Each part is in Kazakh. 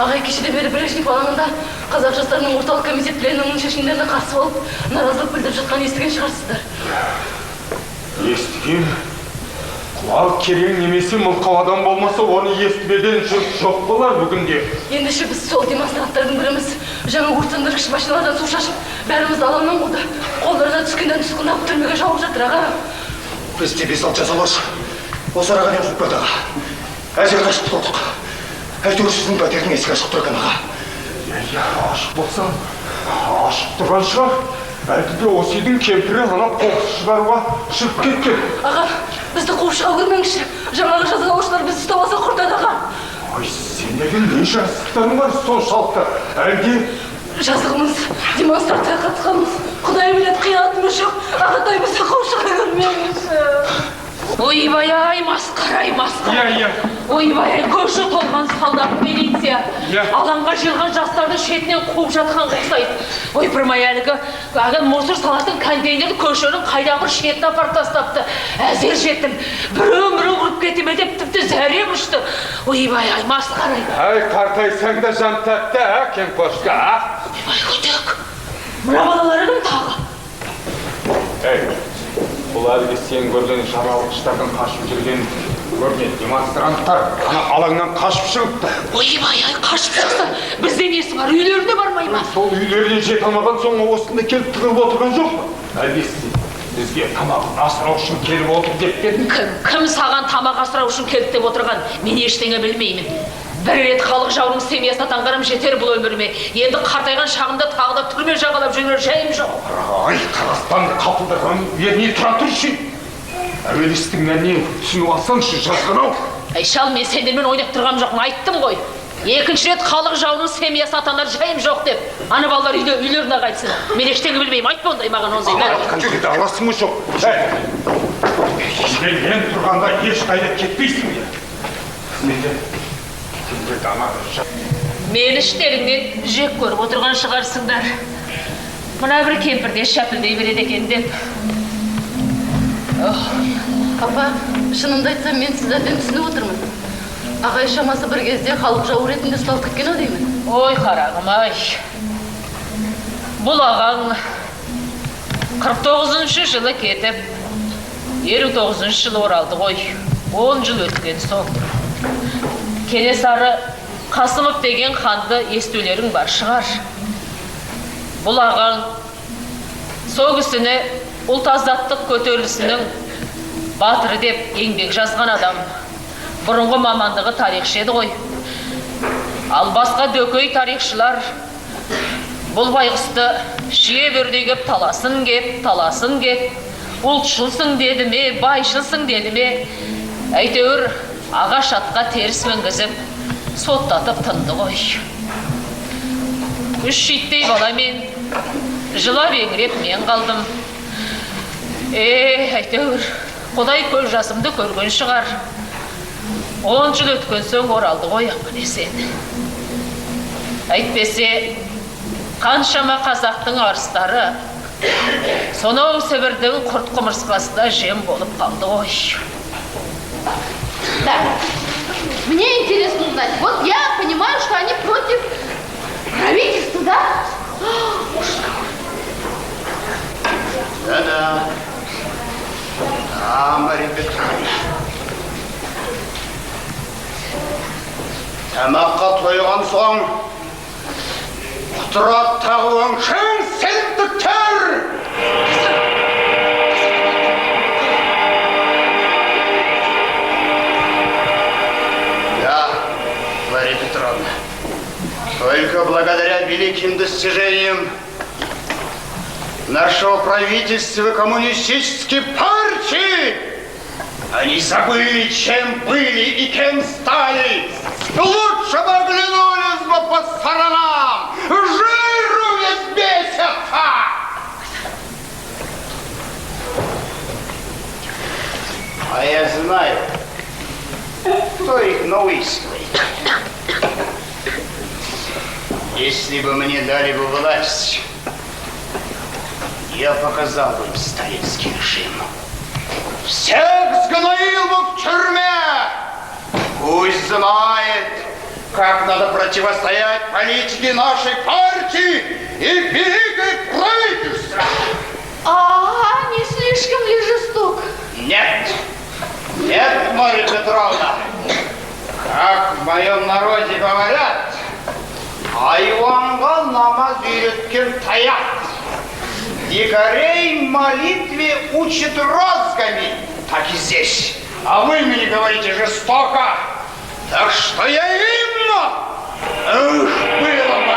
Ағай кешеде бері Брежнев алаңында қазақ жастарының орталық комитет пленумының шешімдеріне қарсы болып, наразылық білдіріп жатқан естіген шығарсыздар. Естіген? Құлақ керең немесе мылқау адам болмаса, оны естімеден жоқ болар бүгінде. Ендеше біз сол демонстранттардың біріміз жаңа өрттендіргіш машиналардан су шашып, бәрімізді алаңнан қуды. Қолдарына түскенден тұтқындап түрмеге жауып жатыр, аға. Біз тебе салт жасалаш. Осы араға не ұзып бәді, аға. Әзер қашып тұрдық. Әйтеуір сіздің пәтердің есік ашық тұрған, аға. Ашық болсам, ашық тұрған шығар. Әлде осы үйдің кемпірі ана қоқыс шығаруға шығып кеткен. Аға, бізді қуып шыға көрмеңізші. Жаңағы жазалаушылар бізді ұстап алса құртады, аға. Ой, сендердің не жазықтарың бар соншалықты? Әлде жазығымыз, демонстрацияға қатысқанымыз, Құдай білет қиянатымыз жоқ. Ағатай бізді қуып шыға көрмеңізші. Ойбай-ай, масқара-ай, масқара. Ойбай-ай, көші толған солдат милиция. Алаңға жиылған жастарды шетінен қуып жатқан құқсайды. Ойпырмай әлгі мусор салатын контейнерді көшенің қайдағы бір шетін апарып тастапты. Әзер жеттім. Біреу-біреу ұрып кете ме деп тіпті зәрем ұшты. Ойбай-ай, масқара-ай. Әй, қартайсаң да жан тәтті, кемпошка. Ойбай, өтек. Мына балаларының тағы. Әй, бұл әлгі сен көрген жаралғыштардың қашып жүрген көрген демонстранттар ана алаңнан қашып шығыпты. Ойбай-ай, қашып шықса, бізде несі бар, үйлеріне бармай ма? Сол үйлеріне жете алмаған соң осында келіп тығылып отырған жоқ па? Әлде бізге тамағын асырау үшін келіп отыр деп дедің? Кім саған тамақ асырау үшін келіп деп отырған? Мен ештеңе білмеймін. Бір рет халық жауының семьясына таңғарым жетер бұл өміріме. Енді қартайған шағымда тағы да түрме жағалап жүрер жайым жоқ. Ай, Қырғызстанды қапылдырған не тұра тұршы? Әуелістің мәніне түсініп алсаңшы жазған-ау. Ай, шал, мен сендермен ойнап тұрғам жоқпын, айттым ғой. Екінші рет халық жауының семьясына атанар жайым жоқ деп. Ана балалар үйлеріне қайтсын. Мен ештеңе білмеймін, айтпа ондай маған ондай. Жүрді аласың жоқ. Мен тұрғанда ешқайда кетпейсің де. Мен іштеріңнен жек көріп отырған шығарсыңдар. Мына бір кемпірде шәпілдей береді екен деп. Апа, шынымды айтсам, мен сіздерден түсініп отырмын. Ағай шамасы бір кезде халық жауы ретінде ұсталып кеткен-ау деймін. Ой, қарағым-ай. Бұл ағаң 49-шы жылы кетіп, 59-шы жылы оралды ғой. 10 жыл өткен соң. Кенесары Қасымов деген ханды естулерің бар шығар. Бұл ағаң сол кісіні ұлт азаттық көтерілісінің батыры деп еңбек жазған адам. Бұрынғы мамандығы тарихшы еді ғой. Ал басқа дөкей тарихшылар бұл байғұсты жиі бірдей кеп таласын кеп, ұлтшылсың деді ме, байшылсың деді ме, әйтеуір ағаш атқа теріс мінгізіп, соттатып тынды ғой. 3 шиттей баламен жылап еңіреп мен қалдым. Әйтеуір, Құдай көз жасымды көрген шығар. 10 жыл өткен соң оралды ғой аман есен. Әйтпесе, қаншама қазақтың арыстары сонау Сібірдің құрт құмырсқасында жем болып қалды ғой. Да, мне интересно узнать. Вот я понимаю, что они против правительства, да? Ужас какой. Да-да. Да, Мария Петровна. Тамаққа тойған соң құтырап тағуың шын селіктіктер! Мария Петровна, только благодаря великим достижениям нашего правительства и коммунистической партии они забыли, чем были и кем стали. Лучше бы оглянулись бы по сторонам. Жиру весь бесится. А я знаю, кто их наускивает. Если бы мне дали бы власть, я показал бы им сталинский режим. Всех сгноил бы в тюрьме. Пусть знает, как надо противостоять политике нашей партии и великой правительства. Не слишком ли жесток? Нет, нет, Марья Петровна. Как в моем народе говорят, айванға намаз үйреткен таяқ. Дикарей молитве учит розгами. Так и здесь. А вы мне говорите жестоко. Так что я именно. Эх, было бы.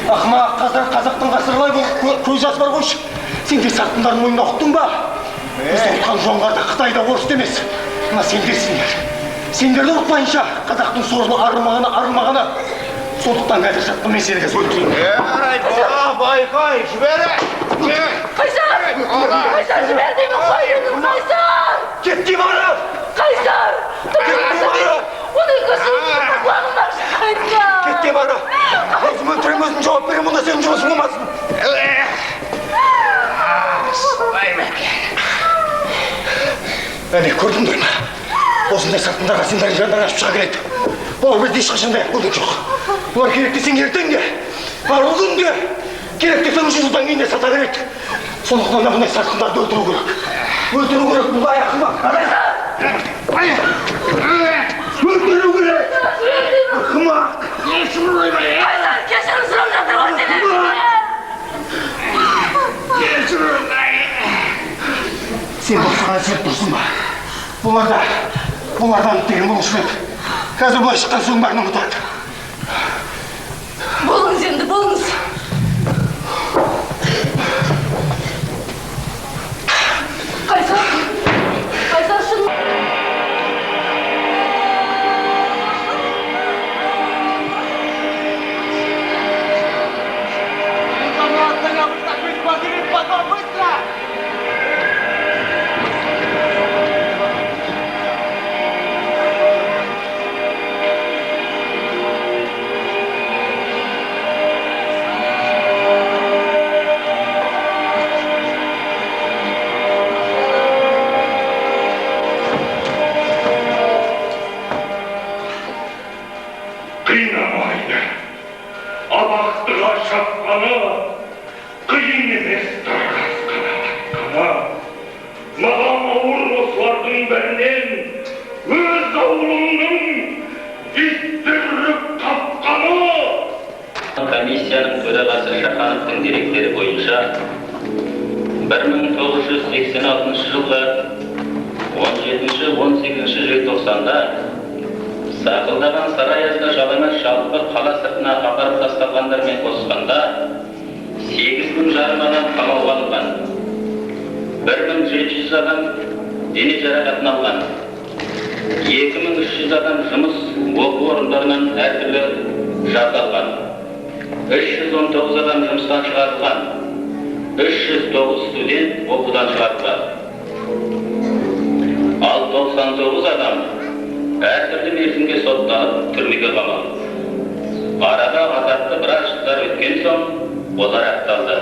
Ақымақ қазақтың ғасырлай көз жасы бар қойшы. Сен де сатқындардың ойында ұқтың ба? Бізді ұтқан жоңғарда Қытайда орыс емес. Мына сендерсіңдер. Сендерді ұтпайынша қазақтың сорына арылмағаны. Сондықтан қазір жатқын мен сені қазір өлтірейін. Байқай, жібері. Қайсар! Қайсар, жібер деймін, қойыңыз, Қайсар! Кет деймін ара! Қайсар! Оның көзін құлағым бар, Қайсар! Кет деймін ара! Өзім өлтірем, өзім жауап берем, онда сенің жұмысың болмасын. Әне, көрдіңдер ме? Осындай сатындарға сендердің жандарың ашып шыға келеді. Бұл бізде ешқашан аяқ болдық жоқ. Олар керек десең ертең де, ал ол күнде керек десең 100 жылдан кейін де сата береді. Сондықтан да бұндай сатқындарды өлтіру керек. Өлтіру керек, бұл аяқым бар. Өлтіру керек! Ақымақ! Қайсар, кешірім сұрап жатыр ғой сені! Сен босыған сен тұрсын ба? Бұлардан деген болушы еді. Қазір бұлай шыққан соң бәрін ұмытады. Болыңыз енді, болыңыз. Қайсар шын... Қинамайды. Абақтыға шапқаны, қиын емес тарқасқаны. Маған ауыр осылардың бірінен өз ауылымның иттіріп тапқаны. Комиссияның төрағасы Шахановтың деректері бойынша 1986 жылғы 17-18 желтоқсанда сақылдаған сарайязда жалаңаш жалпы қала сыртына апарып тасталғандармен қосқанда 8,5 адам қамауға алынған, 1700 адам дене жарақатын алған, 2300 адам жұмыс оқу орындарынан әртүрлі жаза алған, 319 адам жұмыстан шығарылған, 309 студент оқудан шығарылған, ал 99 адам әртүрлі мерзімге сотталып түрмеге қамалды. Арада азапты біраз жылдар өткен соң олар ақталды.